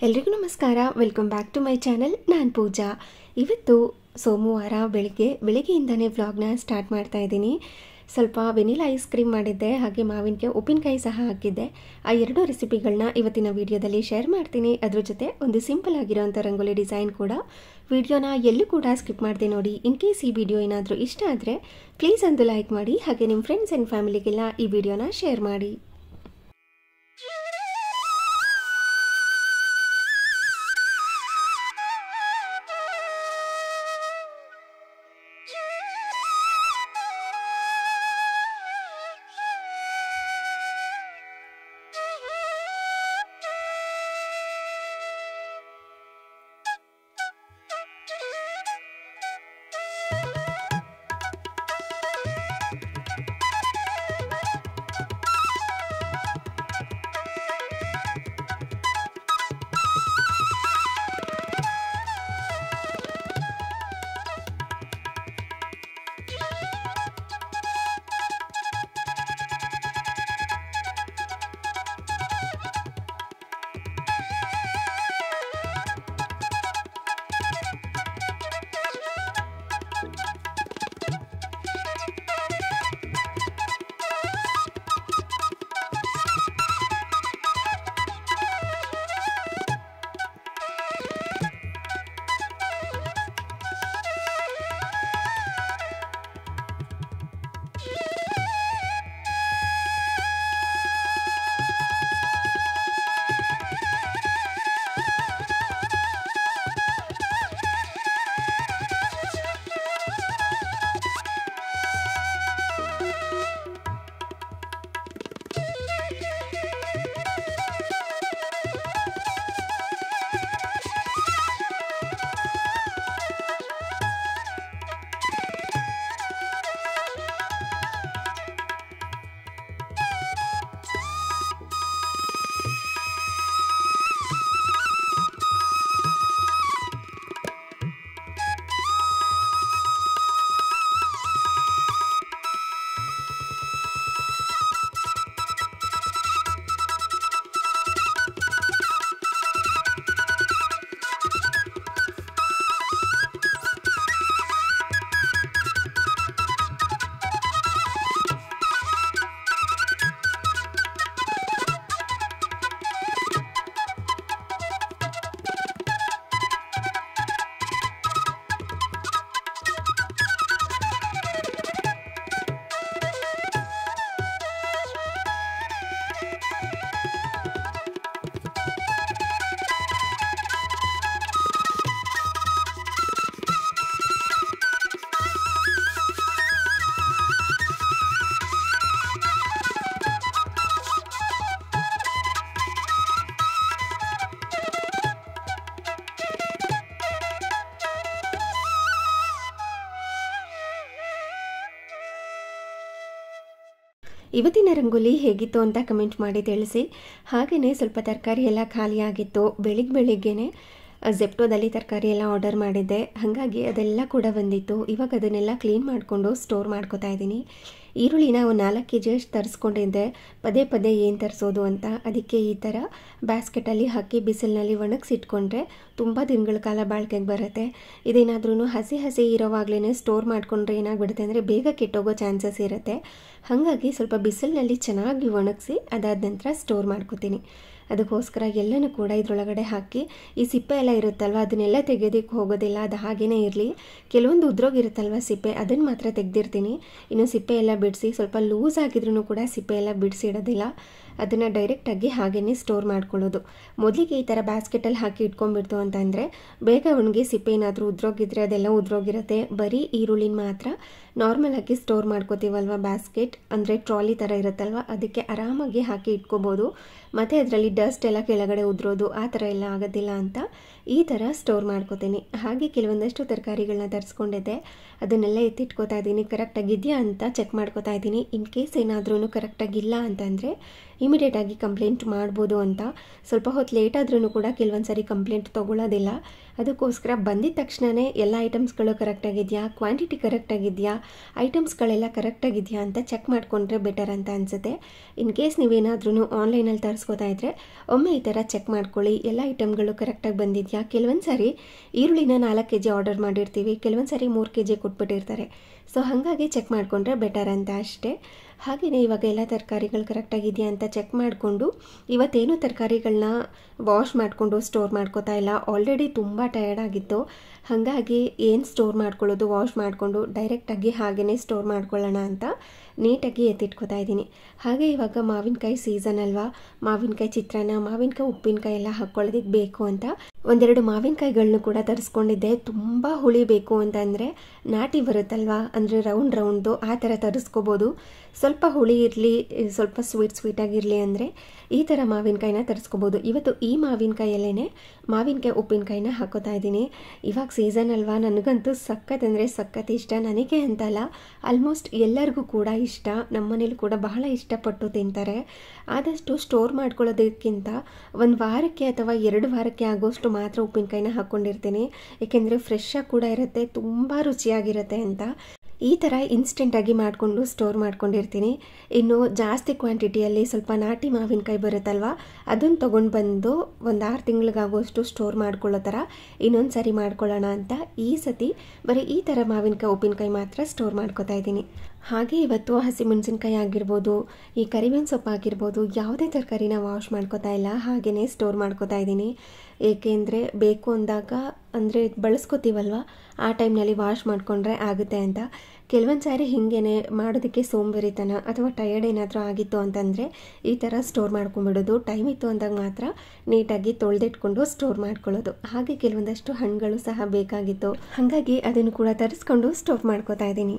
ಎಲ್ರಿಗೂ ನಮಸ್ಕಾರ. Welcome back to my channel. ನಾನು ಪೂಜಾ. ಇವತ್ತು ಸೋಮವಾರ ಬೆಳಗ್ಗೆಯಿಂದನೇ ವ್ಲಾಗ್ನ ಸ್ಟಾರ್ಟ್ ಮಾಡ್ತಾ ಇದ್ದೀನಿ. ಸ್ವಲ್ಪ ವೆನಿಲಾ ಐಸ್ ಕ್ರೀಮ್ ಮಾಡಿದ್ದೆ, ಹಾಗೆ ಮಾವಿನಕಾಯಿ ಉಪ್ಪಿನಕಾಯಿ ಸಹ ಹಾಕಿದ್ದೆ. ಆ ಎರಡು ರೆಸಿಪಿಗಳನ್ನ ಇವತ್ತಿನ ವಿಡಿಯೋದಲ್ಲಿ ಶೇರ್ ಮಾಡ್ತೀನಿ. ಅದ್ರ ಜೊತೆ ಒಂದು ಸಿಂಪಲ್ ಆಗಿರೋಂಥ ರಂಗೋಲಿ ಡಿಸೈನ್ ಕೂಡ. ವಿಡಿಯೋನ ಎಲ್ಲೂ ಕೂಡ ಸ್ಕಿಪ್ ಮಾಡಿದೆ ನೋಡಿ. ಇನ್ ಕೇಸ್ ಈ ವಿಡಿಯೋ ಏನಾದರೂ ಇಷ್ಟ ಆದರೆ ಪ್ಲೀಸ್ ಒಂದು ಲೈಕ್ ಮಾಡಿ, ಹಾಗೆ ನಿಮ್ಮ ಫ್ರೆಂಡ್ಸ್ ಆ್ಯಂಡ್ ಫ್ಯಾಮಿಲಿಗೆಲ್ಲ ಈ ವಿಡಿಯೋನ ಶೇರ್ ಮಾಡಿ. ಇವತ್ತಿನ ರಂಗೋಲಿ ಹೇಗಿತ್ತು ಅಂತ ಕಮೆಂಟ್ ಮಾಡಿ ತಿಳಿಸಿ. ಹಾಗೆಯೇ ಸ್ವಲ್ಪ ತರಕಾರಿ ಎಲ್ಲ ಖಾಲಿಯಾಗಿತ್ತು. ಬೆಳಿಗ್ಗೆನೇ ಜೆಪ್ಟೋದಲ್ಲಿ ತರಕಾರಿ ಎಲ್ಲ ಆರ್ಡರ್ ಮಾಡಿದ್ದೆ, ಹಾಗಾಗಿ ಅದೆಲ್ಲ ಕೂಡ ಬಂದಿತ್ತು. ಇವಾಗ ಅದನ್ನೆಲ್ಲ ಕ್ಲೀನ್ ಮಾಡಿಕೊಂಡು ಸ್ಟೋರ್ ಮಾಡ್ಕೋತಾ ಇದ್ದೀನಿ. ಈರುಳ್ಳಿನ ಒಂದು 4 kg ಅಷ್ಟು ತರಿಸ್ಕೊಂಡಿದ್ದೆ. ಪದೇ ಏನು ತರಿಸೋದು ಅಂತ, ಅದಕ್ಕೆ ಈ ಥರ ಬ್ಯಾಸ್ಕೆಟಲ್ಲಿ ಹಾಕಿ ಬಿಸಿಲಿನಲ್ಲಿ ಒಣಗಿಸಿಟ್ಕೊಂಡ್ರೆ ತುಂಬ ದಿನಗಳ ಕಾಲ ಬಾಳಿಕೆಗೆ ಬರುತ್ತೆ. ಇದೇನಾದ್ರೂ ಹಸಿ ಇರೋವಾಗಲೇ ಸ್ಟೋರ್ ಮಾಡಿಕೊಂಡ್ರೆ ಏನಾಗ್ಬಿಡುತ್ತೆ ಅಂದರೆ ಬೇಗ ಕೆಟ್ಟೋಗೋ ಚಾನ್ಸಸ್ ಇರುತ್ತೆ. ಹಾಗಾಗಿ ಸ್ವಲ್ಪ ಬಿಸಿಲಿನಲ್ಲಿ ಚೆನ್ನಾಗಿ ಒಣಗಿಸಿ ಅದಾದ ನಂತರ ಸ್ಟೋರ್ ಮಾಡ್ಕೋತೀನಿ. ಅದಕ್ಕೋಸ್ಕರ ಎಲ್ಲನೂ ಕೂಡ ಇದರೊಳಗಡೆ ಹಾಕಿ, ಈ ಸಿಪ್ಪೆ ಎಲ್ಲ ಇರುತ್ತಲ್ವ ಅದನ್ನೆಲ್ಲ ತೆಗೆಯೋದಕ್ಕೆ ಹೋಗೋದಿಲ್ಲ, ಅದು ಹಾಗೇ ಇರಲಿ. ಕೆಲವೊಂದು ಉದ್ರೋಗಿರುತ್ತಲ್ವ ಸಿಪ್ಪೆ, ಅದನ್ನು ಮಾತ್ರ ತೆಗೆದಿರ್ತೀನಿ. ಇನ್ನು ಸಿಪ್ಪೆ ಎಲ್ಲ ಬಿಡಿಸಿ, ಸ್ವಲ್ಪ ಲೂಸ್ ಆಗಿದ್ರೂ ಕೂಡ ಸಿಪ್ಪೆ ಎಲ್ಲ ಬಿಡಿಸಿಡೋದಿಲ್ಲ, ಅದನ್ನು ಡೈರೆಕ್ಟಾಗಿ ಹಾಗೇ ಸ್ಟೋರ್ ಮಾಡ್ಕೊಳ್ಳೋದು. ಮೊದಲಿಗೆ ಈ ಥರ ಬ್ಯಾಸ್ಕೆಟಲ್ಲಿ ಹಾಕಿ ಇಟ್ಕೊಂಡ್ಬಿಡ್ತು ಅಂತಂದರೆ ಬೇಗ ಒಣಗಿ ಸಿಪ್ಪೆ ಏನಾದರೂ ಉದ್ರೋಗಿದ್ರೆ ಅದೆಲ್ಲ ಉದ್ರೋಗಿರುತ್ತೆ. ಬರೀ ಈರುಳ್ಳಿನ ಮಾತ್ರ ನಾರ್ಮಲಾಗಿ ಸ್ಟೋರ್ ಮಾಡ್ಕೋತೀವಲ್ವ, ಬ್ಯಾಸ್ಕೆಟ್ ಅಂದರೆ ಟ್ರಾಲಿ ಥರ ಇರುತ್ತಲ್ವ, ಅದಕ್ಕೆ ಆರಾಮಾಗಿ ಹಾಕಿ ಇಟ್ಕೋಬೋದು. ಮತ್ತು ಅದರಲ್ಲಿ ಡಸ್ಟ್ ಎಲ್ಲ ಕೆಳಗಡೆ ಉದ್ರೋದು ಆ ಥರ ಎಲ್ಲ ಆಗೋದಿಲ್ಲ ಅಂತ ಈ ಥರ ಸ್ಟೋರ್ ಮಾಡ್ಕೋತೀನಿ. ಹಾಗೆ ಕೆಲವೊಂದಷ್ಟು ತರಕಾರಿಗಳನ್ನ ತರಿಸ್ಕೊಂಡಿದ್ದೆ, ಅದನ್ನೆಲ್ಲ ಎತ್ತಿಟ್ಕೋತಾ ಇದ್ದೀನಿ. ಕರೆಕ್ಟಾಗಿದೆಯಾ ಅಂತ ಚೆಕ್ ಮಾಡ್ಕೋತಾ ಇದ್ದೀನಿ. ಇನ್ ಕೇಸ್ ಏನಾದ್ರೂ ಕರೆಕ್ಟಾಗಿಲ್ಲ ಅಂತಂದರೆ ಇಮಿಡಿಯೇಟಾಗಿ ಕಂಪ್ಲೇಂಟ್ ಮಾಡ್ಬೋದು ಅಂತ. ಸ್ವಲ್ಪ ಹೊತ್ತು ಲೇಟ್ ಆದ್ರೂ ಕೂಡ ಕೆಲವೊಂದು ಸಾರಿ ಕಂಪ್ಲೇಂಟ್ ತೊಗೊಳ್ಳೋದಿಲ್ಲ. ಅದಕ್ಕೋಸ್ಕರ ಬಂದಿದ್ದ ತಕ್ಷಣವೇ ಎಲ್ಲ ಐಟಮ್ಸ್ಗಳು ಕರೆಕ್ಟಾಗಿದೆಯಾ, ಕ್ವಾಂಟಿಟಿ ಕರೆಕ್ಟಾಗಿದೆಯಾ, ಐಟಮ್ಸ್ಗಳೆಲ್ಲ ಕರೆಕ್ಟಾಗಿದೆಯಾ ಅಂತ ಚೆಕ್ ಮಾಡಿಕೊಂಡ್ರೆ ಬೆಟರ್ ಅಂತ ಅನಿಸುತ್ತೆ. ಇನ್ ಕೇಸ್ ನೀವೇನಾದ್ರೂ ಆನ್ಲೈನಲ್ಲಿ ತರಿಸ್ಕೋತಾ ಇದ್ದರೆ ಒಮ್ಮೆ ಈ ಥರ ಚೆಕ್ ಮಾಡ್ಕೊಳ್ಳಿ, ಎಲ್ಲ ಐಟಮ್ಗಳು ಕರೆಕ್ಟಾಗಿ ಬಂದಿದೆಯಾ. ಕೆಲವೊಂದು ಸಾರಿ ಈರುಳ್ಳಿನ 4 kg ಆರ್ಡರ್ ಮಾಡಿರ್ತೀವಿ, ಕೆಲವೊಂದು ಸಾರಿ 3 kg ಕೊಟ್ಬಿಟ್ಟಿರ್ತಾರೆ. ಸೊ ಹಾಗಾಗಿ ಚೆಕ್ ಮಾಡಿಕೊಂಡ್ರೆ ಬೆಟರ್ ಅಂತ ಅಷ್ಟೇ. ಹಾಗೆಯೇ ಇವಾಗ ಎಲ್ಲ ತರಕಾರಿಗಳು ಕರೆಕ್ಟಾಗಿದೆಯಾ ಅಂತ ಚೆಕ್ ಮಾಡಿಕೊಂಡು, ಇವತ್ತೇನು ತರಕಾರಿಗಳನ್ನ ವಾಶ್ ಮಾಡಿಕೊಂಡು ಸ್ಟೋರ್ ಮಾಡ್ಕೋತಾ ಇಲ್ಲ. ಆಲ್ರೆಡಿ ತುಂಬ ಟಯರ್ಡ್ ಆಗಿತ್ತು. ಹಾಗಾಗಿ ಏನು ಸ್ಟೋರ್ ಮಾಡ್ಕೊಳ್ಳೋದು, ವಾಶ್ ಮಾಡಿಕೊಂಡು ಡೈರೆಕ್ಟಾಗಿ ಹಾಗೆಯೇ ಸ್ಟೋರ್ ಮಾಡ್ಕೊಳ್ಳೋಣ ಅಂತ ನೀಟಾಗಿ ಎತ್ತಿಟ್ಕೋತಾ ಇದ್ದೀನಿ. ಹಾಗೆ ಇವಾಗ ಮಾವಿನಕಾಯಿ ಸೀಸನ್ ಅಲ್ವಾ, ಮಾವಿನಕಾಯಿ ಚಿತ್ರಾನ್ನ, ಮಾವಿನಕಾಯಿ ಉಪ್ಪಿನಕಾಯಿ ಎಲ್ಲ ಹಾಕ್ಕೊಳ್ಳೋದಕ್ಕೆ ಬೇಕು ಅಂತ ಒಂದೆರಡು ಮಾವಿನಕಾಯಿಗಳನ್ನೂ ಕೂಡ ತರಿಸ್ಕೊಂಡಿದ್ದೆ. ತುಂಬ ಹುಳಿ ಬೇಕು ಅಂತಂದರೆ ನಾಟಿ ಬರುತ್ತಲ್ವಾ, ಅಂದರೆ ರೌಂಡ್ದು ಆ ಥರ ತರಿಸ್ಕೋಬೋದು. ಸ್ವಲ್ಪ ಹುಳಿ ಇರಲಿ, ಸ್ವಲ್ಪ ಸ್ವೀಟಾಗಿರಲಿ ಅಂದರೆ ಈ ಥರ ಮಾವಿನಕಾಯಿನ ತರಿಸ್ಕೋಬೋದು. ಇವತ್ತು ಈ ಮಾವಿನಕಾಯಲ್ಲೇ ಮಾವಿನಕಾಯಿ ಉಪ್ಪಿನಕಾಯಿನ ಹಾಕೋತಾ ಇದ್ದೀನಿ. ಇವಾಗ ಸೀಸನ್ ಅಲ್ವಾ, ನನಗಂತೂ ಸಖತ್ ಅಂದರೆ ಸಖತ್ ಇಷ್ಟ. ನನಗೆ ಅಂತಲ್ಲ, ಆಲ್ಮೋಸ್ಟ್ ಎಲ್ಲರಿಗೂ ಕೂಡ ಇಷ್ಟ. ನಮ್ಮ ಮನೇಲಿ ಕೂಡ ಬಹಳ ಇಷ್ಟಪಟ್ಟು ತಿಂತಾರೆ. ಆದಷ್ಟು ಸ್ಟೋರ್ ಮಾಡ್ಕೊಳ್ಳೋದಕ್ಕಿಂತ ಒಂದು ವಾರಕ್ಕೆ ಅಥವಾ 2 ವಾರಕ್ಕೆ ಆಗೋಷ್ಟು ಮಾತ್ರ ಉಪ್ಪಿನಕಾಯಿನ ಹಾಕ್ಕೊಂಡಿರ್ತೀನಿ. ಏಕೆಂದರೆ ಫ್ರೆಶ್ಶಾಗಿ ಕೂಡ ಇರುತ್ತೆ, ತುಂಬ ರುಚಿಯಾಗಿರುತ್ತೆ ಅಂತ. ಈ ಥರ ಇನ್ಸ್ಟೆಂಟಾಗಿ ಮಾಡಿಕೊಂಡು ಸ್ಟೋರ್ ಮಾಡ್ಕೊಂಡಿರ್ತೀನಿ. ಇನ್ನು ಜಾಸ್ತಿ ಕ್ವಾಂಟಿಟಿಯಲ್ಲಿ ಸ್ವಲ್ಪ ನಾಟಿ ಮಾವಿನಕಾಯಿ ಬರುತ್ತಲ್ವ, ಅದನ್ನು ತೊಗೊಂಡು ಬಂದು ಒಂದು 6 ತಿಂಗಳಿಗಾಗುವಷ್ಟು ಸ್ಟೋರ್ ಮಾಡ್ಕೊಳ್ಳೋ ಥರ ಇನ್ನೊಂದು ಸರಿ ಮಾಡ್ಕೊಳ್ಳೋಣ ಅಂತ ಈ ಸತಿ ಬರೀ ಈ ಥರ ಮಾವಿನಕಾಯಿ ಉಪ್ಪಿನಕಾಯಿ ಮಾತ್ರ ಸ್ಟೋರ್ ಮಾಡ್ಕೊತಾ ಇದ್ದೀನಿ. ಹಾಗೆ ಇವತ್ತು ಹಸಿಮೆಣಸಿನ್ಕಾಯಿ ಆಗಿರ್ಬೋದು, ಈ ಕರಿಬೇವಿನ ಸೊಪ್ಪು ಆಗಿರ್ಬೋದು, ಯಾವುದೇ ತರಕಾರಿನ ವಾಶ್ ಮಾಡ್ಕೋತಾ ಇಲ್ಲ, ಹಾಗೆಯೇ ಸ್ಟೋರ್ ಮಾಡ್ಕೋತಾ ಇದ್ದೀನಿ. ಏಕೆಂದರೆ ಬೇಕು ಅಂದಾಗ, ಅಂದರೆ ಬಳಸ್ಕೋತೀವಲ್ವ, ಆ ಟೈಮ್ನಲ್ಲಿ ವಾಶ್ ಮಾಡಿಕೊಂಡ್ರೆ ಆಗುತ್ತೆ ಅಂತ. ಕೆಲವೊಂದು ಸಾರಿ ಹೀಗೇ ಮಾಡೋದಕ್ಕೆ ಸೋಂಬೇರಿತನ ಅಥವಾ ಟಯರ್ಡ್ ಏನಾದರೂ ಆಗಿತ್ತು ಅಂತಂದರೆ ಈ ಥರ ಸ್ಟೋರ್ ಮಾಡ್ಕೊಂಬಿಡೋದು. ಟೈಮ್ ಇತ್ತು ಅಂದಾಗ ಮಾತ್ರ ನೀಟಾಗಿ ತೊಳೆದಿಟ್ಕೊಂಡು ಸ್ಟೋರ್ ಮಾಡ್ಕೊಳ್ಳೋದು. ಹಾಗೆ ಕೆಲವೊಂದಷ್ಟು ಹಣ್ಣುಗಳು ಸಹ ಬೇಕಾಗಿತ್ತು, ಹಾಗಾಗಿ ಅದನ್ನು ಕೂಡ ತರಿಸ್ಕೊಂಡು ಸ್ಟೋರ್ ಮಾಡ್ಕೋತಾ ಇದ್ದೀನಿ.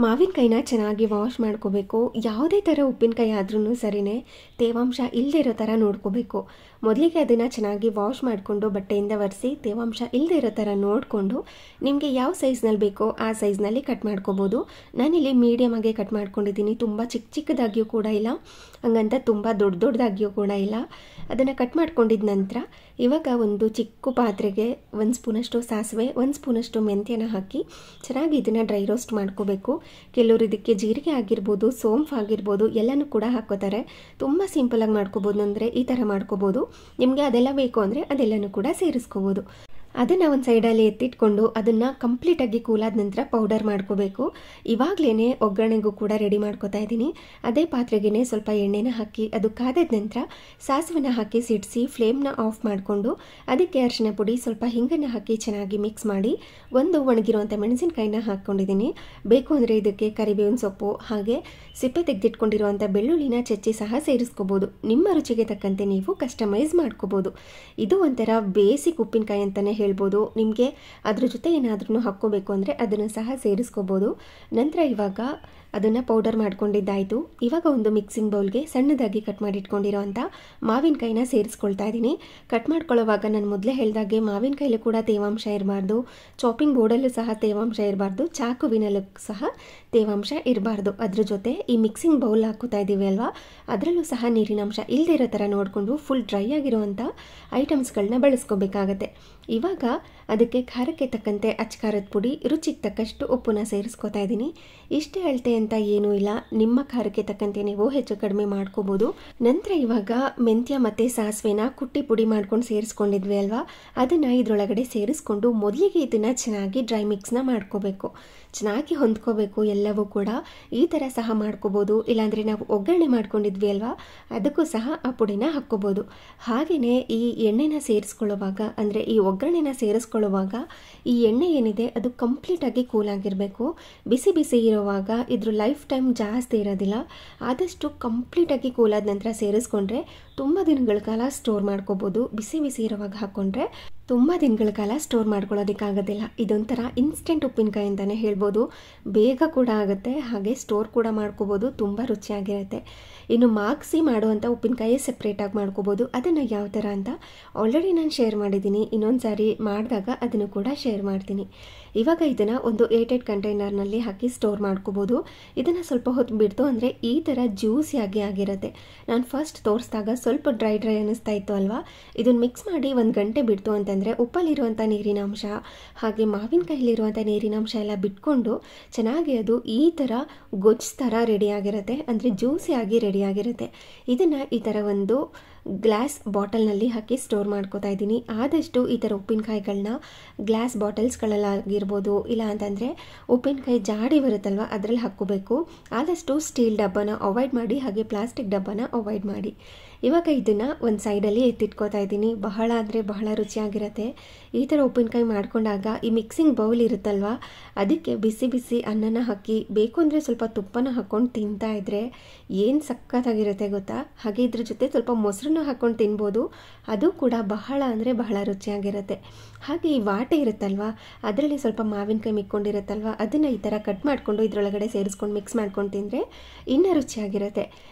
ಮಾವಿನಕಾಯಿನ ಚೆನ್ನಾಗಿ ವಾಶ್ ಮಾಡ್ಕೋಬೇಕು. ಯಾವುದೇ ಥರ ಉಪ್ಪಿನಕಾಯಿ ಆದ್ರೂ ಸರಿಯೇ, ತೇವಾಂಶ ಇಲ್ಲದೆ ಇರೋ ಥರ ನೋಡ್ಕೋಬೇಕು. ಮೊದಲಿಗೆ ಅದನ್ನು ಚೆನ್ನಾಗಿ ವಾಶ್ ಮಾಡಿಕೊಂಡು ಬಟ್ಟೆಯಿಂದ ಒರೆಸಿ ತೇವಾಂಶ ಇಲ್ಲದೆ ಇರೋ ಥರ ನೋಡಿಕೊಂಡು ನಿಮಗೆ ಯಾವ ಸೈಜ್ನಲ್ಲಿ ಬೇಕೋ ಆ ಸೈಜ್ನಲ್ಲಿ ಕಟ್ ಮಾಡ್ಕೋಬೋದು. ನಾನಿಲ್ಲಿ ಮೀಡಿಯಮ್ ಆಗಿ ಕಟ್ ಮಾಡ್ಕೊಂಡಿದ್ದೀನಿ. ತುಂಬ ಚಿಕ್ಕ ಚಿಕ್ಕದಾಗಿಯೂ ಕೂಡ ಇಲ್ಲ, ಹಂಗಂತ ತುಂಬ ದೊಡ್ಡದಾಗಿಯೂ ಕೂಡ ಇಲ್ಲ. ಅದನ್ನು ಕಟ್ ಮಾಡ್ಕೊಂಡಿದ್ದ ನಂತರ ಇವಾಗ ಒಂದು ಚಿಕ್ಕ ಪಾತ್ರೆಗೆ 1 ಸ್ಪೂನಷ್ಟು ಸಾಸಿವೆ, 1 ಸ್ಪೂನಷ್ಟು ಮೆಂತ್ಯನ ಹಾಕಿ ಚೆನ್ನಾಗಿ ಇದನ್ನು ಡ್ರೈ ರೋಸ್ಟ್ ಮಾಡ್ಕೋಬೇಕು. ಕೆಲವರು ಇದಕ್ಕೆ ಜೀರಿಗೆ ಆಗಿರ್ಬೋದು, ಸೋಂಫ್ ಆಗಿರ್ಬೋದು ಎಲ್ಲನೂ ಕೂಡ ಹಾಕೋತಾರೆ. ತುಂಬ ಸಿಂಪಲಾಗಿ ಮಾಡ್ಕೋಬೋದು, ಅಂದರೆ ಈ ಥರ ಮಾಡ್ಕೋಬೋದು. ನಿಮಗೆ ಅದೆಲ್ಲ ಬೇಕು ಅಂದರೆ ಅದೆಲ್ಲನೂ ಕೂಡ ಸೇರಿಸ್ಕೋಬೋದು. ಅದನ್ನು ಒಂದು ಸೈಡಲ್ಲಿ ಎತ್ತಿಟ್ಕೊಂಡು ಅದನ್ನು ಕಂಪ್ಲೀಟಾಗಿ ಕೂಲಾದ ನಂತರ ಪೌಡರ್ ಮಾಡ್ಕೋಬೇಕು. ಇವಾಗಲೇ ಒಗ್ಗರಣೆಗೂ ಕೂಡ ರೆಡಿ ಮಾಡ್ಕೋತಾ ಇದ್ದೀನಿ. ಅದೇ ಪಾತ್ರೆಗೆ ಸ್ವಲ್ಪ ಎಣ್ಣೆನ ಹಾಕಿ ಅದು ಕಾದ ನಂತರ ಸಾಸಿವೆನ ಹಾಕಿ ಸಿಡಿಸಿ ಫ್ಲೇಮ್ನ ಆಫ್ ಮಾಡಿಕೊಂಡು ಅದಕ್ಕೆ ಅರಿಶಿನ ಪುಡಿ, ಸ್ವಲ್ಪ ಹಿಂಗನ್ನು ಹಾಕಿ ಚೆನ್ನಾಗಿ ಮಿಕ್ಸ್ ಮಾಡಿ ಒಂದು ಒಣಗಿರುವಂಥ ಮೆಣಸಿನಕಾಯಿನ ಹಾಕ್ಕೊಂಡಿದ್ದೀನಿ. ಬೇಕು ಅಂದರೆ ಇದಕ್ಕೆ ಕರಿಬೇವಿನ ಸೊಪ್ಪು ಹಾಗೆ ಸಿಪ್ಪೆ ತೆಗೆದಿಟ್ಕೊಂಡಿರುವಂಥ ಬೆಳ್ಳುಳ್ಳಿನ ಚಚ್ಚಿ ಸಹ ಸೇರಿಸ್ಕೋಬೋದು. ನಿಮ್ಮ ರುಚಿಗೆ ತಕ್ಕಂತೆ ನೀವು ಕಸ್ಟಮೈಸ್ ಮಾಡ್ಕೋಬೋದು. ಇದು ಒಂಥರ ಬೇಸಿಕ್ ಉಪ್ಪಿನಕಾಯಿ ಅಂತಲೇ ಹೇಳ್ಬೋದು. ನಿಮಗೆ ಅದ್ರ ಜೊತೆ ಏನಾದ್ರೂ ಹಾಕ್ಕೋಬೇಕು ಅಂದರೆ ಅದನ್ನು ಸಹ ಸೇರಿಸ್ಕೋಬೋದು. ನಂತರ ಇವಾಗ ಅದನ್ನು ಪೌಡರ್ ಮಾಡ್ಕೊಂಡಿದ್ದಾಯಿತು. ಇವಾಗ ಒಂದು ಮಿಕ್ಸಿಂಗ್ ಬೌಲ್ಗೆ ಸಣ್ಣದಾಗಿ ಕಟ್ ಮಾಡಿ ಇಟ್ಕೊಂಡಿರೋಂಥ ಮಾವಿನಕಾಯಿನ ಸೇರಿಸ್ಕೊಳ್ತಾ ಇದ್ದೀನಿ. ಕಟ್ ಮಾಡ್ಕೊಳ್ಳೋವಾಗ ನಾನು ಮೊದಲೇ ಹೇಳಿದಾಗೆ ಮಾವಿನಕಾಯಿಲೂ ಕೂಡ ತೇವಾಂಶ ಇರಬಾರ್ದು, ಚಾಪಿಂಗ್ ಬೋರ್ಡಲ್ಲೂ ಸಹ ತೇವಾಂಶ ಇರಬಾರ್ದು, ಚಾಕುವಿನಲ್ಲೂ ಸಹ ತೇವಾಂಶ ಇರಬಾರ್ದು. ಅದ್ರ ಜೊತೆ ಈ ಮಿಕ್ಸಿಂಗ್ ಬೌಲ್ ಹಾಕೋತಾ ಇದ್ದೀವಿ ಅಲ್ವಾ, ಅದರಲ್ಲೂ ಸಹ ನೀರಿನಂಶ ಇಲ್ಲದೇ ಇರೋ ಥರ ನೋಡಿಕೊಂಡು ಫುಲ್ ಡ್ರೈ ಆಗಿರುವಂಥ ಐಟಮ್ಸ್ಗಳನ್ನ ಬಳಸ್ಕೋಬೇಕಾಗತ್ತೆ. ಇವಾಗ ಅದಕ್ಕೆ ಖಾರಕ್ಕೆ ತಕ್ಕಂತೆ ಅಚ್ಚಕಾರದ ಪುಡಿ, ರುಚಿಗೆ ತಕ್ಕಷ್ಟು ಉಪ್ಪನ್ನ ಸೇರಿಸ್ಕೋತಾ ಇದ್ದೀನಿ. ಇಷ್ಟೇ ಅಳತೆ ಅಂತ ಏನೂ ಇಲ್ಲ, ನಿಮ್ಮ ಖಾರಕ್ಕೆ ತಕ್ಕಂತೆ ನೀವು ಹೆಚ್ಚು ಕಡಿಮೆ ಮಾಡ್ಕೋಬೋದು. ನಂತರ ಇವಾಗ ಮೆಂತ್ಯ ಮತ್ತು ಸಾಸಿವೆನ ಕುಟ್ಟಿ ಪುಡಿ ಮಾಡ್ಕೊಂಡು ಸೇರಿಸ್ಕೊಂಡಿದ್ವಿ ಅಲ್ವಾ, ಅದನ್ನು ಇದರೊಳಗಡೆ ಸೇರಿಸ್ಕೊಂಡು ಮೊದಲಿಗೆ ಇದನ್ನು ಚೆನ್ನಾಗಿ ಡ್ರೈ ಮಿಕ್ಸ್ನ ಮಾಡ್ಕೋಬೇಕು. ಚೆನ್ನಾಗಿ ಹೊಂದ್ಕೋಬೇಕು ಎಲ್ಲವೂ ಕೂಡ. ಈ ಥರ ಸಹ ಮಾಡ್ಕೋಬೋದು. ಇಲ್ಲಾಂದರೆ ನಾವು ಒಗ್ಗರಣೆ ಮಾಡ್ಕೊಂಡಿದ್ವಿ ಅಲ್ವಾ, ಅದಕ್ಕೂ ಸಹ ಆ ಪುಡಿನ ಹಾಕ್ಕೋಬೋದು. ಹಾಗೆಯೇ ಈ ಎಣ್ಣೆನ ಸೇರಿಸ್ಕೊಳ್ಳುವಾಗ, ಅಂದರೆ ಈ ಒಗ್ಗರಣೆನ ಸೇರಿಸ್ಕೊಳ್ಳುವಾಗ ಈ ಎಣ್ಣೆ ಏನಿದೆ ಅದು ಕಂಪ್ಲೀಟಾಗಿ ಕೂಲಾಗಿರಬೇಕು. ಬಿಸಿ ಬಿಸಿ ಇರುವಾಗ ಇದ್ರ ಲೈಫ್ ಟೈಮ್ ಜಾಸ್ತಿ ಇರೋದಿಲ್ಲ. ಆದಷ್ಟು ಕಂಪ್ಲೀಟಾಗಿ ಕೂಲಾದ ನಂತರ ಸೇರಿಸ್ಕೊಂಡ್ರೆ ತುಂಬ ದಿನಗಳ ಕಾಲ ಸ್ಟೋರ್ ಮಾಡ್ಕೋಬೋದು. ಬಿಸಿ ಬಿಸಿ ಇರುವಾಗ ಹಾಕ್ಕೊಂಡ್ರೆ ತುಂಬ ದಿನಗಳ ಕಾಲ ಸ್ಟೋರ್ ಮಾಡ್ಕೊಳ್ಳೋದಕ್ಕಾಗೋದಿಲ್ಲ. ಇದೊಂಥರ ಇನ್ಸ್ಟೆಂಟ್ ಉಪ್ಪಿನಕಾಯಿ ಅಂತಲೇ ಹೇಳ್ಬೋದು. ಬೇಗ ಕೂಡ ಆಗುತ್ತೆ, ಹಾಗೆ ಸ್ಟೋರ್ ಕೂಡ ಮಾಡ್ಕೋಬೋದು. ತುಂಬ ರುಚಿಯಾಗಿರುತ್ತೆ. ಇನ್ನು ಮಾಗಿಸಿ ಮಾಡುವಂಥ ಉಪ್ಪಿನಕಾಯಿ ಸೆಪ್ರೇಟಾಗಿ ಮಾಡ್ಕೋಬೋದು. ಅದನ್ನು ಯಾವ ಥರ ಅಂತ ಆಲ್ರೆಡಿ ನಾನು ಶೇರ್ ಮಾಡಿದ್ದೀನಿ. ಇನ್ನೊಂದು ಸಾರಿ ಮಾಡಿದಾಗ ಅದನ್ನು ಕೂಡ ಶೇರ್ ಮಾಡ್ತೀನಿ. ಇವಾಗ ಇದನ್ನು ಒಂದು ಏಟೆಡ್ ಕಂಟೈನರ್ನಲ್ಲಿ ಹಾಕಿ ಸ್ಟೋರ್ ಮಾಡ್ಕೋಬೋದು. ಇದನ್ನು ಸ್ವಲ್ಪ ಹೊತ್ತು ಬಿಡ್ತು ಅಂದರೆ ಈ ಥರ ಜ್ಯೂಸಿಯಾಗಿ ಆಗಿರುತ್ತೆ. ನಾನು ಫಸ್ಟ್ ತೋರಿಸಿದಾಗ ಸ್ವಲ್ಪ ಡ್ರೈ ಅನ್ನಿಸ್ತಾ ಇತ್ತು ಅಲ್ವಾ, ಇದನ್ನು ಮಿಕ್ಸ್ ಮಾಡಿ 1 ಗಂಟೆ ಬಿಡ್ತು ಅಂತಂದರೆ ಉಪ್ಪಲ್ಲಿರುವಂಥ ನೀರಿನಾಂಶ ಹಾಗೆ ಮಾವಿನಕಾಯಿಲಿರುವಂಥ ನೀರಿನಾಂಶ ಎಲ್ಲ ಬಿಟ್ಕೊಂಡು ಚೆನ್ನಾಗಿ ಅದು ಈ ಥರ ಗೊಜ್ಜು ಥರ ರೆಡಿಯಾಗಿರುತ್ತೆ, ಅಂದರೆ ಜ್ಯೂಸಿಯಾಗಿ ರೆಡಿಯಾಗಿರುತ್ತೆ. ಇದನ್ನು ಈ ಥರ ಒಂದು ಗ್ಲಾಸ್ ಬಾಟಲ್ನಲ್ಲಿ ಹಾಕಿ ಸ್ಟೋರ್ ಮಾಡ್ಕೋತಾ ಇದ್ದೀನಿ. ಆದಷ್ಟು ಈ ಥರ ಉಪ್ಪಿನಕಾಯಿಗಳನ್ನ ಗ್ಲಾಸ್ ಬಾಟಲ್ಸ್ಗಳಲ್ಲಾಗಿರ್ಬೋದು, ಇಲ್ಲ ಅಂತಂದರೆ ಉಪ್ಪಿನಕಾಯಿ ಜಾಡಿ ಬರುತ್ತಲ್ವ ಅದರಲ್ಲಿ ಹಾಕ್ಕೋಬೇಕು. ಆದಷ್ಟು ಸ್ಟೀಲ್ ಡಬ್ಬನ ಅವಾಯ್ಡ್ ಮಾಡಿ, ಹಾಗೆ ಪ್ಲಾಸ್ಟಿಕ್ ಡಬ್ಬನ ಅವಾಯ್ಡ್ ಮಾಡಿ. ಇವಾಗ ಇದನ್ನು ಒಂದು ಸೈಡಲ್ಲಿ ಎತ್ತಿಟ್ಕೋತಾ ಇದ್ದೀನಿ. ಬಹಳ ಅಂದರೆ ಬಹಳ ರುಚಿಯಾಗಿರುತ್ತೆ. ಈ ಥರ ಉಪ್ಪಿನಕಾಯಿ ಮಾಡ್ಕೊಂಡಾಗ ಈ ಮಿಕ್ಸಿಂಗ್ ಬೌಲ್ ಇರುತ್ತಲ್ವ, ಅದಕ್ಕೆ ಬಿಸಿ ಬಿಸಿ ಅನ್ನನ ಹಾಕಿ ಬೇಕು ಅಂದರೆ ಸ್ವಲ್ಪ ತುಪ್ಪನ ಹಾಕ್ಕೊಂಡು ತಿಂತಾ ಇದ್ದರೆ ಏನು ಸಖತ್ತಾಗಿರುತ್ತೆ ಗೊತ್ತಾ. ಹಾಗೆ ಇದ್ರ ಜೊತೆ ಸ್ವಲ್ಪ ಮೊಸರನ್ನ ಹಾಕ್ಕೊಂಡು ತಿನ್ಬೋದು, ಅದು ಕೂಡ ಬಹಳ ಅಂದರೆ ಬಹಳ ರುಚಿಯಾಗಿರುತ್ತೆ. ಹಾಗೆ ಈ ವಾಟೆ ಇರುತ್ತಲ್ವ, ಅದರಲ್ಲಿ ಸ್ವಲ್ಪ ಮಾವಿನಕಾಯಿ ಮಿಕ್ಕೊಂಡಿರುತ್ತಲ್ವ, ಅದನ್ನು ಈ ಥರ ಕಟ್ ಮಾಡಿಕೊಂಡು ಇದರೊಳಗಡೆ ಸೇರಿಸ್ಕೊಂಡು ಮಿಕ್ಸ್ ಮಾಡ್ಕೊಂಡು ತಿಂದರೆ ಇನ್ನೂ ರುಚಿಯಾಗಿರುತ್ತೆ.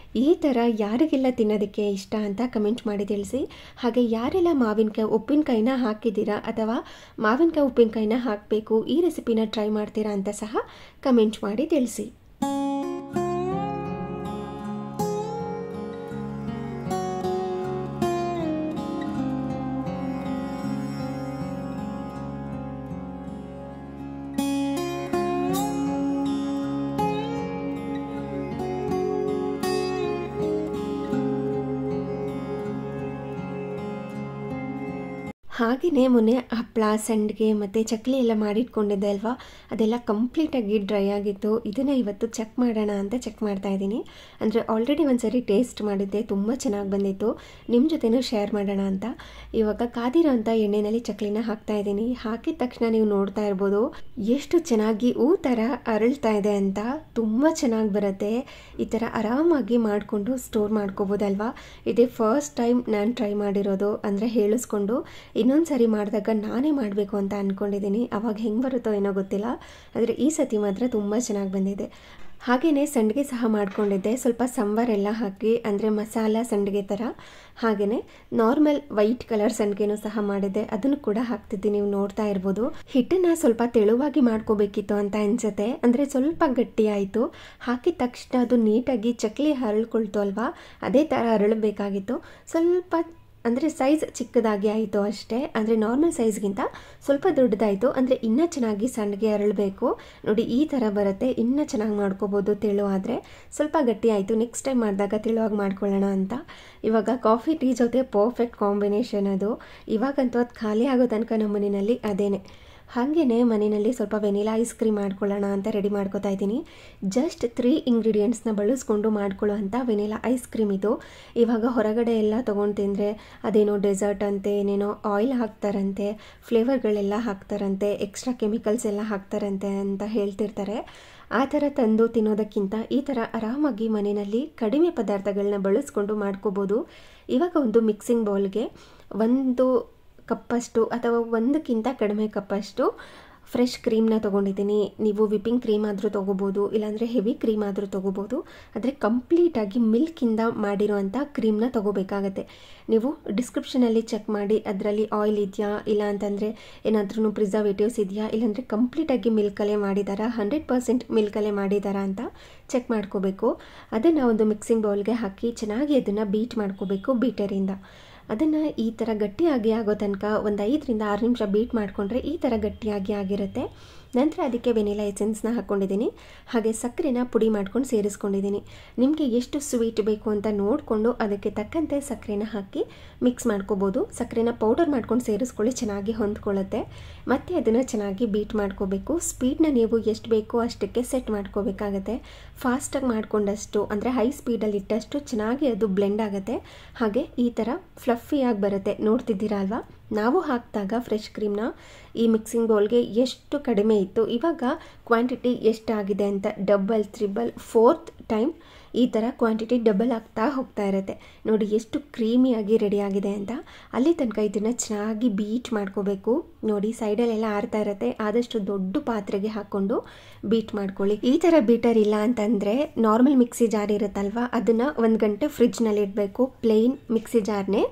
ಈ ಥರ ಯಾರಿಗೆಲ್ಲ ತಿನ್ನೋದಕ್ಕೆ ಇಷ್ಟ ಅಂತ ಕಮೆಂಟ್ ಮಾಡಿ ತಿಳಿಸಿ. ಹಾಗೆ ಯಾರೆಲ್ಲ ಮಾವಿನಕಾಯಿ ಉಪ್ಪಿನಕಾಯಿನ ಹಾಕಿದ್ದೀರಾ ಅಥವಾ ಮಾವಿನಕಾಯಿ ಉಪ್ಪಿನಕಾಯಿನ ಹಾಕಬೇಕು, ಈ ರೆಸಿಪಿನ ಟ್ರೈ ಮಾಡ್ತೀರಾ ಅಂತ ಸಹ ಕಮೆಂಟ್ ಮಾಡಿ ತಿಳಿಸಿ. ಹಾಗೆಯೇ ಮೊನ್ನೆ ಹಪ್ಪಳ, ಸಂಡಿಗೆ ಮತ್ತು ಚಕ್ಲಿ ಎಲ್ಲ ಮಾಡಿಟ್ಕೊಂಡಿದ್ದೆ ಅಲ್ವಾ, ಅದೆಲ್ಲ ಕಂಪ್ಲೀಟಾಗಿ ಡ್ರೈ ಆಗಿತ್ತು. ಇದನ್ನು ಇವತ್ತು ಚೆಕ್ ಮಾಡೋಣ ಅಂತ ಚೆಕ್ ಮಾಡ್ತಾಯಿದ್ದೀನಿ. ಅಂದರೆ ಆಲ್ರೆಡಿ ಒಂದು ಸರಿ ಟೇಸ್ಟ್ ಮಾಡಿದ್ದೆ, ತುಂಬ ಚೆನ್ನಾಗಿ ಬಂದಿತ್ತು. ನಿಮ್ಮ ಜೊತೆನೂ ಶೇರ್ ಮಾಡೋಣ ಅಂತ ಇವಾಗ ಕಾದಿರೋ ಅಂಥ ಎಣ್ಣೆಯಲ್ಲಿ ಚಕ್ಲಿನ ಹಾಕ್ತಾಯಿದ್ದೀನಿ. ಹಾಕಿದ ತಕ್ಷಣ ನೀವು ನೋಡ್ತಾ ಇರ್ಬೋದು ಎಷ್ಟು ಚೆನ್ನಾಗಿ ಹೂ ಥರ ಅರಳ್ತಾ ಇದೆ ಅಂತ. ತುಂಬ ಚೆನ್ನಾಗಿ ಬರುತ್ತೆ. ಈ ಥರ ಆರಾಮಾಗಿ ಮಾಡಿಕೊಂಡು ಸ್ಟೋರ್ ಮಾಡ್ಕೋಬೋದಲ್ವಾ. ಇದೇ ಫಸ್ಟ್ ಟೈಮ್ ನಾನು ಟ್ರೈ ಮಾಡಿರೋದು, ಅಂದರೆ ಹೇಳಿಸ್ಕೊಂಡು ಇನ್ನೊಂದು ಸಾರಿ ಮಾಡಿದಾಗ ನಾನೇ ಮಾಡಬೇಕು ಅಂತ ಅಂದ್ಕೊಂಡಿದ್ದೀನಿ. ಅವಾಗ ಹೆಂಗೆ ಬರುತ್ತೋ ಏನೋ ಗೊತ್ತಿಲ್ಲ, ಆದರೆ ಈ ಸತಿ ಮಾತ್ರ ತುಂಬ ಚೆನ್ನಾಗಿ ಬಂದಿದೆ. ಹಾಗೆಯೇ ಸಂಡಿಗೆ ಸಹ ಮಾಡ್ಕೊಂಡಿದ್ದೆ, ಸ್ವಲ್ಪ ಸಂಬಾರ್ ಎಲ್ಲ ಹಾಕಿ, ಅಂದರೆ ಮಸಾಲ ಸಂಡಿಗೆ ಥರ. ಹಾಗೆಯೇ ನಾರ್ಮಲ್ ವೈಟ್ ಕಲರ್ ಸಂಡಿಗೆನೂ ಸಹ ಮಾಡಿದ್ದೆ, ಅದನ್ನು ಕೂಡ ಹಾಕ್ತಿದ್ದೀನಿ, ನೀವು ನೋಡ್ತಾ ಇರ್ಬೋದು. ಹಿಟ್ಟನ್ನು ಸ್ವಲ್ಪ ತೆಳುವಾಗಿ ಮಾಡ್ಕೋಬೇಕಿತ್ತು ಅಂತ ಅನಿಸುತ್ತೆ, ಅಂದರೆ ಸ್ವಲ್ಪ ಗಟ್ಟಿ ಆಯಿತು. ಹಾಕಿದ ತಕ್ಷಣ ಅದು ನೀಟಾಗಿ ಚಕ್ಲಿ ಹರಳ್ಕೊಳ್ತು ಅಲ್ವಾ, ಅದೇ ಥರ ಹರಳಬೇಕಾಗಿತ್ತು. ಸ್ವಲ್ಪ ಅಂದರೆ ಸೈಜ್ ಚಿಕ್ಕದಾಗಿ ಆಯಿತು ಅಷ್ಟೇ, ಅಂದರೆ ನಾರ್ಮಲ್ ಸೈಜ್ಗಿಂತ ಸ್ವಲ್ಪ ದೊಡ್ಡದಾಯಿತು. ಅಂದರೆ ಇನ್ನೂ ಚೆನ್ನಾಗಿ ಸಂಡಿಗೆ ಅರಳಬೇಕು ನೋಡಿ, ಈ ಥರ ಬರುತ್ತೆ. ಇನ್ನೂ ಚೆನ್ನಾಗಿ ಮಾಡ್ಕೋಬೋದು ತೆಳು ಆದರೆ. ಸ್ವಲ್ಪ ಗಟ್ಟಿ ಆಯಿತು, ನೆಕ್ಸ್ಟ್ ಟೈಮ್ ಮಾಡಿದಾಗ ತೆಳುವಾಗಿ ಮಾಡ್ಕೊಳ್ಳೋಣ ಅಂತ. ಇವಾಗ ಕಾಫಿ ಟೀ ಜೊತೆ ಪರ್ಫೆಕ್ಟ್ ಕಾಂಬಿನೇಷನ್ ಅದು. ಇವಾಗಂತೂ ಅದು ಖಾಲಿ ಆಗೋ ತನಕ ನಮ್ಮ ಮನೆಯಲ್ಲಿ ಅದೇನೆ. ಹಾಗೆಯೇ ಮನೆಯಲ್ಲಿ ಸ್ವಲ್ಪ ವೆನಿಲಾ ಐಸ್ ಕ್ರೀಮ್ ಮಾಡ್ಕೊಳ್ಳೋಣ ಅಂತ ರೆಡಿ ಮಾಡ್ಕೋತಾ ಇದ್ದೀನಿ. ಜಸ್ಟ್ 3 ಇಂಗ್ರೀಡಿಯೆಂಟ್ಸ್ನ ಬಳಸ್ಕೊಂಡು ಮಾಡ್ಕೊಳ್ಳೋ ಅಂಥ ವೆನಿಲಾ ಐಸ್ ಕ್ರೀಮ್ ಇದು. ಇವಾಗ ಹೊರಗಡೆ ಎಲ್ಲ ತೊಗೊಂಡು ತಿಂದರೆ ಅದೇನೋ ಡೆಸರ್ಟ್ ಅಂತೆ, ಏನೇನೋ ಆಯಿಲ್ ಹಾಕ್ತಾರಂತೆ, ಫ್ಲೇವರ್ಗಳೆಲ್ಲ ಹಾಕ್ತಾರಂತೆ, ಎಕ್ಸ್ಟ್ರಾ ಕೆಮಿಕಲ್ಸ್ ಎಲ್ಲ ಹಾಕ್ತಾರಂತೆ ಅಂತ ಹೇಳ್ತಿರ್ತಾರೆ. ಆ ಥರ ತಂದು ತಿನ್ನೋದಕ್ಕಿಂತ ಈ ಥರ ಆರಾಮಾಗಿ ಮನೆಯಲ್ಲಿ ಕಡಿಮೆ ಪದಾರ್ಥಗಳನ್ನ ಬಳಸ್ಕೊಂಡು ಮಾಡ್ಕೋಬೋದು. ಇವಾಗ ಒಂದು ಮಿಕ್ಸಿಂಗ್ ಬೌಲ್ಗೆ 1 ಕಪ್ಪಷ್ಟು ಅಥವಾ 1ಕ್ಕಿಂತ ಕಡಿಮೆ ಕಪ್ಪಷ್ಟು ಫ್ರೆಶ್ ಕ್ರೀಮ್ನ ತೊಗೊಂಡಿದ್ದೀನಿ. ನೀವು ವಿಪ್ಪಿಂಗ್ ಕ್ರೀಮ್ ಆದರೂ ತೊಗೋಬೋದು, ಇಲ್ಲಾಂದರೆ ಹೆವಿ ಕ್ರೀಮ್ ಆದರೂ ತೊಗೋಬೋದು. ಆದರೆ ಕಂಪ್ಲೀಟಾಗಿ ಮಿಲ್ಕಿಂದ ಮಾಡಿರೋವಂಥ ಕ್ರೀಮ್ನ ತೊಗೋಬೇಕಾಗತ್ತೆ. ನೀವು ಡಿಸ್ಕ್ರಿಪ್ಷನಲ್ಲಿ ಚೆಕ್ ಮಾಡಿ, ಅದರಲ್ಲಿ ಆಯಿಲ್ ಇದೆಯಾ, ಇಲ್ಲ ಅಂತಂದರೆ ಏನಾದ್ರೂ ಪ್ರಿಸರ್ವೇಟಿವ್ಸ್ ಇದೆಯಾ, ಇಲ್ಲಾಂದರೆ ಕಂಪ್ಲೀಟಾಗಿ ಮಿಲ್ಕಲ್ಲೇ ಮಾಡಿದಾರಾ, 100% ಮಿಲ್ಕಲ್ಲೇ ಮಾಡಿದಾರಾ ಅಂತ ಚೆಕ್ ಮಾಡ್ಕೋಬೇಕು. ಅದನ್ನು ಒಂದು ಮಿಕ್ಸಿಂಗ್ ಬೌಲ್ಗೆ ಹಾಕಿ ಚೆನ್ನಾಗಿ ಅದನ್ನು ಬೀಟ್ ಮಾಡ್ಕೋಬೇಕು ಬೀಟರಿಂದ. ಅದನ್ನು ಈ ಥರ ಗಟ್ಟಿಯಾಗಿ ಆಗೋ ತನಕ ಒಂದು 5 ರಿಂದ 6 ನಿಮಿಷ ಬೀಟ್ ಮಾಡಿಕೊಂಡ್ರೆ ಈ ಥರ ಗಟ್ಟಿಯಾಗಿ ಆಗಿರುತ್ತೆ. ನಂತರ ಅದಕ್ಕೆ ವೆನಿಲಾ ಎಸೆನ್ಸ್ನ ಹಾಕ್ಕೊಂಡಿದ್ದೀನಿ. ಹಾಗೆ ಸಕ್ಕರೆನ ಪುಡಿ ಮಾಡ್ಕೊಂಡು ಸೇರಿಸ್ಕೊಂಡಿದ್ದೀನಿ. ನಿಮಗೆ ಎಷ್ಟು ಸ್ವೀಟ್ ಬೇಕು ಅಂತ ನೋಡಿಕೊಂಡು ಅದಕ್ಕೆ ತಕ್ಕಂತೆ ಸಕ್ಕರೆನ ಹಾಕಿ ಮಿಕ್ಸ್ ಮಾಡ್ಕೋಬೋದು. ಸಕ್ಕರೆನ ಪೌಡರ್ ಮಾಡ್ಕೊಂಡು ಸೇರಿಸ್ಕೊಳ್ಳಿ, ಚೆನ್ನಾಗಿ ಹೊಂದ್ಕೊಳ್ಳುತ್ತೆ. ಮತ್ತು ಅದನ್ನು ಚೆನ್ನಾಗಿ ಬೀಟ್ ಮಾಡ್ಕೋಬೇಕು. ಸ್ಪೀಡ್ನ ನೀವು ಎಷ್ಟು ಬೇಕೋ ಅಷ್ಟಕ್ಕೆ ಸೆಟ್ ಮಾಡ್ಕೋಬೇಕಾಗತ್ತೆ. ಫಾಸ್ಟಾಗಿ ಮಾಡಿಕೊಂಡಷ್ಟು, ಅಂದರೆ ಹೈ ಸ್ಪೀಡಲ್ಲಿ ಇಟ್ಟಷ್ಟು ಚೆನ್ನಾಗಿ ಅದು ಬ್ಲೆಂಡ್ ಆಗುತ್ತೆ. ಹಾಗೆ ಈ ಥರ ಫ್ಲಫಿಯಾಗಿ ಬರುತ್ತೆ. ನೋಡ್ತಿದ್ದೀರಾ ಅಲ್ವಾ, ನಾವು ಹಾಕಿದಾಗ ಫ್ರೆಶ್ ಕ್ರೀಮ್ನ ಈ ಮಿಕ್ಸಿಂಗ್ ಬೌಲ್ಗೆ ಎಷ್ಟು ಕಡಿಮೆ ಇತ್ತು, ಇವಾಗ ಕ್ವಾಂಟಿಟಿ ಎಷ್ಟಾಗಿದೆ ಅಂತ ಡಬಲ್, 3, 4th ಟೈಮ್ ಈ ಥರ ಕ್ವಾಂಟಿಟಿ ಡಬಲ್ ಆಗ್ತಾ ಹೋಗ್ತಾ ಇರುತ್ತೆ. ನೋಡಿ ಎಷ್ಟು ಕ್ರೀಮಿಯಾಗಿ ರೆಡಿಯಾಗಿದೆ ಅಂತ. ಅಲ್ಲಿ ತನಕ ಇದನ್ನು ಚೆನ್ನಾಗಿ ಬೀಟ್ ಮಾಡ್ಕೋಬೇಕು. ನೋಡಿ ಸೈಡಲ್ಲೆಲ್ಲ ಆರ್ತಾ ಇರುತ್ತೆ, ಆದಷ್ಟು ದೊಡ್ಡ ಪಾತ್ರೆಗೆ ಹಾಕ್ಕೊಂಡು ಬೀಟ್ ಮಾಡ್ಕೊಳ್ಳಿ. ಈ ಥರ ಬೀಟರ್ ಇಲ್ಲ ಅಂತಂದರೆ ನಾರ್ಮಲ್ ಮಿಕ್ಸಿ ಜಾರ್ ಇರುತ್ತಲ್ವ, ಅದನ್ನು 1 ಗಂಟೆ ಫ್ರಿಜ್ನಲ್ಲಿ ಇಡಬೇಕು. ಪ್ಲೇನ್ ಮಿಕ್ಸಿ ಜಾರ್ನೇ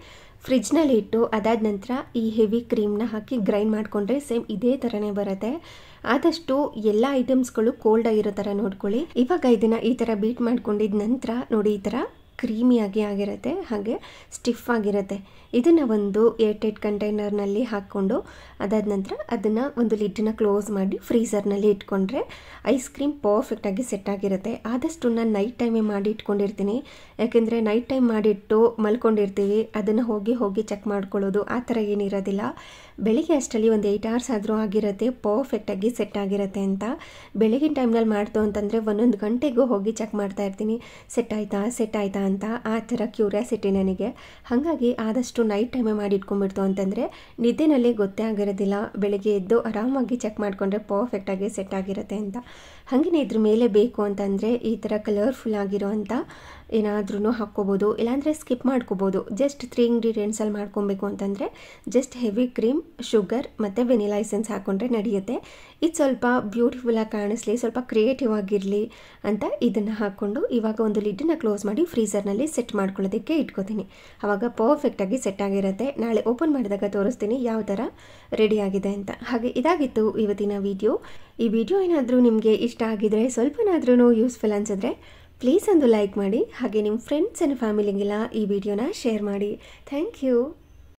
ಫ್ರಿಜ್ನಲ್ಲಿ ಇಟ್ಟು ಅದಾದ ನಂತರ ಈ ಹೆವಿ ಕ್ರೀಮ್ನ ಹಾಕಿ ಗ್ರೈಂಡ್ ಮಾಡಿಕೊಂಡ್ರೆ ಸೇಮ್ ಇದೇ ಥರನೇ ಬರುತ್ತೆ. ಆದಷ್ಟು ಎಲ್ಲ ಐಟಮ್ಸ್ಗಳು ಕೋಲ್ಡ್ ಆಗಿರೋ ಥರ ನೋಡ್ಕೊಳ್ಳಿ. ಇವಾಗ ಇದನ್ನು ಈ ಥರ ಬೀಟ್ ಮಾಡ್ಕೊಂಡಿದ್ದ ನಂತರ ನೋಡಿ ಈ ಥರ ಕ್ರೀಮಿಯಾಗಿ ಆಗಿರುತ್ತೆ, ಹಾಗೆ ಸ್ಟಿಫ್ ಆಗಿರುತ್ತೆ. ಇದನ್ನು ಒಂದು ಏರ್ಟೈಟ್ ಕಂಟೈನರ್ನಲ್ಲಿ ಹಾಕ್ಕೊಂಡು ಅದಾದ ನಂತರ ಅದನ್ನು ಒಂದು ಲಿಡ್ಡನ್ನ ಕ್ಲೋಸ್ ಮಾಡಿ ಫ್ರೀಝರ್ನಲ್ಲಿ ಇಟ್ಕೊಂಡ್ರೆ ಐಸ್ ಕ್ರೀಮ್ ಪರ್ಫೆಕ್ಟಾಗಿ ಸೆಟ್ ಆಗಿರುತ್ತೆ. ಆದಷ್ಟು ನಾನು ನೈಟ್ ಟೈಮೇ ಮಾಡಿ ಇಟ್ಕೊಂಡಿರ್ತೀನಿ, ಯಾಕೆಂದರೆ ನೈಟ್ ಟೈಮ್ ಮಾಡಿಟ್ಟು ಮಲ್ಕೊಂಡಿರ್ತೀವಿ, ಅದನ್ನು ಹೋಗಿ ಚೆಕ್ ಮಾಡ್ಕೊಳ್ಳೋದು ಆ ಥರ ಏನಿರೋದಿಲ್ಲ. ಬೆಳಿಗ್ಗೆ ಅಷ್ಟರಲ್ಲಿ ಒಂದು 8 hours ಆದರೂ ಆಗಿರುತ್ತೆ, ಪರ್ಫೆಕ್ಟಾಗಿ ಸೆಟ್ ಆಗಿರುತ್ತೆ ಅಂತ. ಬೆಳಗಿನ ಟೈಮ್ನಲ್ಲಿ ಮಾಡ್ತು ಅಂತಂದರೆ 1 ಗಂಟೆಗೂ ಹೋಗಿ ಚೆಕ್ ಮಾಡ್ತಾ ಇರ್ತೀನಿ, ಸೆಟ್ ಆಯಿತಾ ಅಂತ. ಆ ಥರ ಕ್ಯೂರಿಯಾಸಿಟಿ ನನಗೆ. ಹಾಗಾಗಿ ಆದಷ್ಟು ನೈಟ್ ಟೈಮೇ ಮಾಡಿ ಇಟ್ಕೊಂಡ್ಬಿಡ್ತು ಅಂತಂದರೆ ನಿದ್ದೆನಲ್ಲೇ ಗೊತ್ತೇ ಆಗಿರೋದಿಲ್ಲ. ಬೆಳಗ್ಗೆ ಎದ್ದು ಆರಾಮಾಗಿ ಚೆಕ್ ಮಾಡಿಕೊಂಡ್ರೆ ಪರ್ಫೆಕ್ಟಾಗಿ ಸೆಟ್ ಆಗಿರುತ್ತೆ ಅಂತ. ಹಾಗೆಯೇ ಇದ್ರ ಮೇಲೆ ಬೇಕು ಅಂತಂದರೆ ಈ ಥರ ಕಲರ್ಫುಲ್ ಆಗಿರೋವಂಥ ಏನಾದ್ರೂ ಹಾಕ್ಕೋಬೋದು, ಇಲ್ಲಾಂದರೆ ಸ್ಕಿಪ್ ಮಾಡ್ಕೋಬೋದು. ಜಸ್ಟ್ 3 ಇಂಗ್ರೀಡಿಯೆಂಟ್ಸಲ್ಲಿ ಮಾಡ್ಕೊಬೇಕು ಅಂತಂದರೆ ಜಸ್ಟ್ ಹೆವಿ ಕ್ರೀಮ್, ಶುಗರ್ ಮತ್ತು ವೆನಿಲಾ ಎಸೆನ್ಸ್ ಹಾಕ್ಕೊಂಡ್ರೆ ನಡೆಯುತ್ತೆ. ಇದು ಸ್ವಲ್ಪ ಬ್ಯೂಟಿಫುಲ್ಲಾಗಿ ಕಾಣಿಸ್ಲಿ, ಸ್ವಲ್ಪ ಕ್ರಿಯೇಟಿವ್ ಆಗಿರಲಿ ಅಂತ ಇದನ್ನು ಹಾಕ್ಕೊಂಡು ಇವಾಗ ಒಂದು ಲಿಡ್ಡನ್ನ ಕ್ಲೋಸ್ ಮಾಡಿ ಫ್ರೀಝರ್ನಲ್ಲಿ ಸೆಟ್ ಮಾಡ್ಕೊಳ್ಳೋದಕ್ಕೆ ಇಟ್ಕೋತೀನಿ. ಆವಾಗ ಪರ್ಫೆಕ್ಟಾಗಿ ಸೆಟ್ ಆಗಿರುತ್ತೆ. ನಾಳೆ ಓಪನ್ ಮಾಡಿದಾಗ ತೋರಿಸ್ತೀನಿ ಯಾವ ಥರ ರೆಡಿಯಾಗಿದೆ ಅಂತ. ಹಾಗೆ ಇದಾಗಿತ್ತು ಇವತ್ತಿನ ವಿಡಿಯೋ. ಈ ವಿಡಿಯೋ ಏನಾದರೂ ನಿಮಗೆ ಇಷ್ಟ ಆಗಿದರೆ, ಸ್ವಲ್ಪನಾದ್ರೂ ಯೂಸ್ಫುಲ್ ಅನಿಸಿದ್ರೆ ಪ್ಲೀಸ್ ಒಂದು ಲೈಕ್ ಮಾಡಿ. ಹಾಗೆ ನಿಮ್ಮ ಫ್ರೆಂಡ್ಸ್ ಆ್ಯಂಡ್ ಫ್ಯಾಮಿಲಿಗೆಲ್ಲ ಈ ವಿಡಿಯೋನ ಶೇರ್ ಮಾಡಿ. Thank you.